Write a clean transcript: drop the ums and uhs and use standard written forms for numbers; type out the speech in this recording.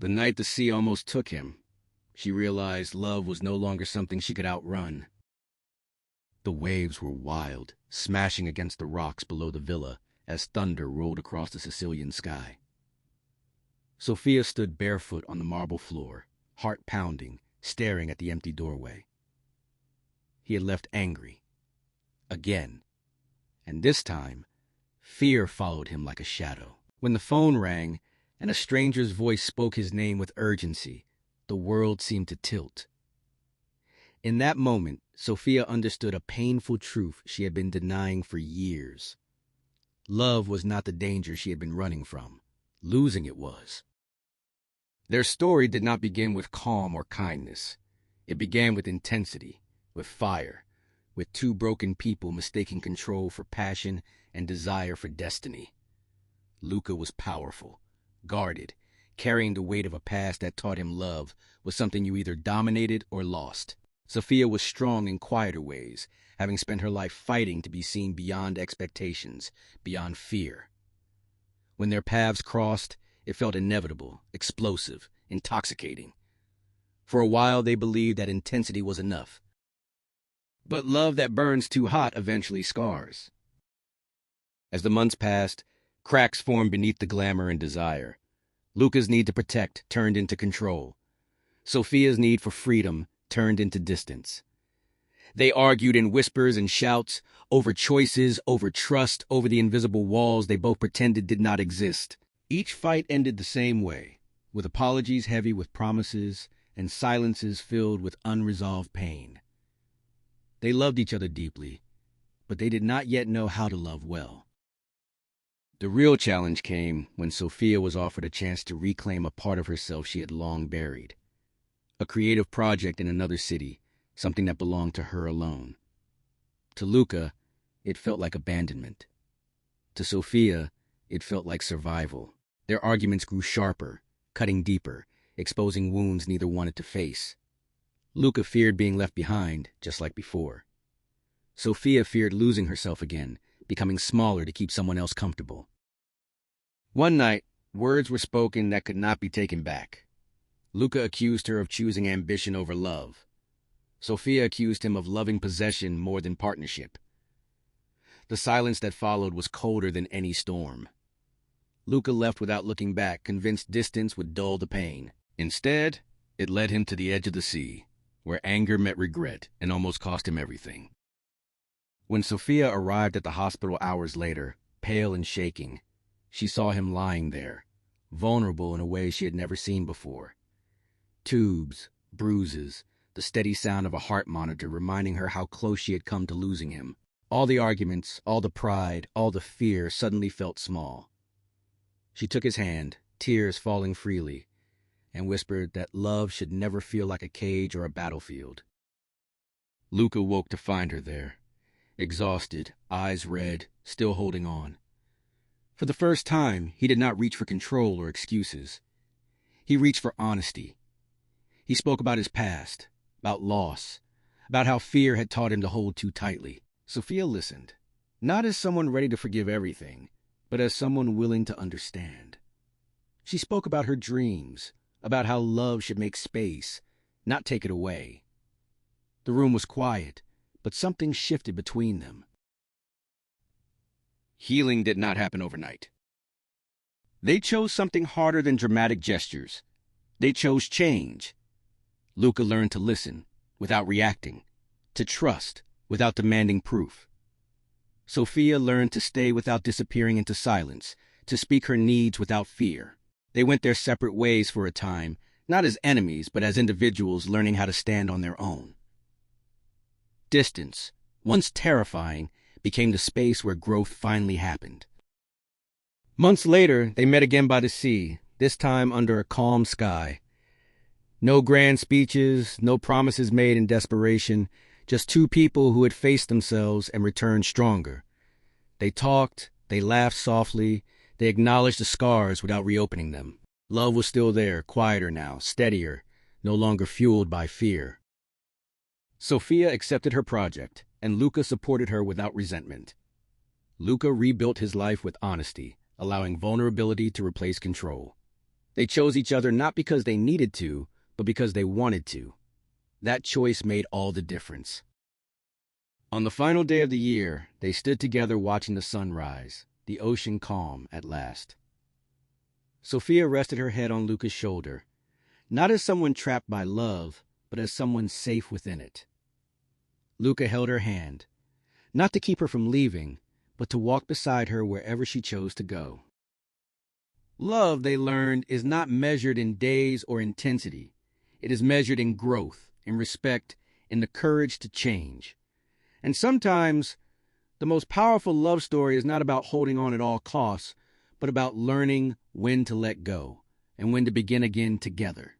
The night the sea almost took him, she realized love was no longer something she could outrun. The waves were wild, smashing against the rocks below the villa as thunder rolled across the Sicilian sky. Sophia stood barefoot on the marble floor, heart pounding, staring at the empty doorway. He had left angry. Again. And this time, fear followed him like a shadow. When the phone rang and a stranger's voice spoke his name with urgency, the world seemed to tilt. In that moment, Sophia understood a painful truth she had been denying for years. Love was not the danger she had been running from. Losing it was. Their story did not begin with calm or kindness. It began with intensity, with fire, with two broken people mistaking control for passion and desire for destiny. Luca was powerful, guarded, carrying the weight of a past that taught him love was something you either dominated or lost. Sophia was strong in quieter ways, having spent her life fighting to be seen beyond expectations, beyond fear. When their paths crossed, it felt inevitable, explosive, intoxicating. For a while, they believed that intensity was enough. But love that burns too hot eventually scars. As the months passed, cracks formed beneath the glamour and desire. Luca's need to protect turned into control. Sophia's need for freedom turned into distance. They argued in whispers and shouts, over choices, over trust, over the invisible walls they both pretended did not exist. Each fight ended the same way, with apologies heavy with promises and silences filled with unresolved pain. They loved each other deeply, but they did not yet know how to love well. The real challenge came when Sophia was offered a chance to reclaim a part of herself she had long buried. A creative project in another city, something that belonged to her alone. To Luca, it felt like abandonment. To Sophia, it felt like survival. Their arguments grew sharper, cutting deeper, exposing wounds neither wanted to face. Luca feared being left behind, just like before. Sophia feared losing herself again, becoming smaller to keep someone else comfortable. One night, words were spoken that could not be taken back. Luca accused her of choosing ambition over love. Sophia accused him of loving possession more than partnership. The silence that followed was colder than any storm. Luca left without looking back, convinced distance would dull the pain. Instead, it led him to the edge of the sea, where anger met regret and almost cost him everything. When Sophia arrived at the hospital hours later, pale and shaking, she saw him lying there, vulnerable in a way she had never seen before. Tubes, bruises, the steady sound of a heart monitor reminding her how close she had come to losing him. All the arguments, all the pride, all the fear suddenly felt small. She took his hand, tears falling freely, and whispered that love should never feel like a cage or a battlefield. Luca woke to find her there, exhausted, eyes red, still holding on. For the first time, he did not reach for control or excuses. He reached for honesty. He spoke about his past, about loss, about how fear had taught him to hold too tightly. Sophia listened, not as someone ready to forgive everything, but as someone willing to understand. She spoke about her dreams, about how love should make space, not take it away. The room was quiet, but something shifted between them. Healing did not happen overnight. They chose something harder than dramatic gestures. They chose change. Luca learned to listen without reacting, to trust without demanding proof. Sophia learned to stay without disappearing into silence, to speak her needs without fear. They went their separate ways for a time, not as enemies, but as individuals learning how to stand on their own. Distance, once terrifying, became the space where growth finally happened. Months later, they met again by the sea, this time under a calm sky. No grand speeches, no promises made in desperation, just two people who had faced themselves and returned stronger. They talked, they laughed softly, they acknowledged the scars without reopening them. Love was still there, quieter now, steadier, no longer fueled by fear. Sophia accepted her project, and Luca supported her without resentment. Luca rebuilt his life with honesty, allowing vulnerability to replace control. They chose each other not because they needed to, but because they wanted to. That choice made all the difference. On the final day of the year, they stood together watching the sun rise, the ocean calm at last. Sophia rested her head on Luca's shoulder, not as someone trapped by love, but as someone safe within it. Luca held her hand, not to keep her from leaving, but to walk beside her wherever she chose to go. Love, they learned, is not measured in days or intensity. It is measured in growth, in respect, in the courage to change. And sometimes, the most powerful love story is not about holding on at all costs, but about learning when to let go and when to begin again together.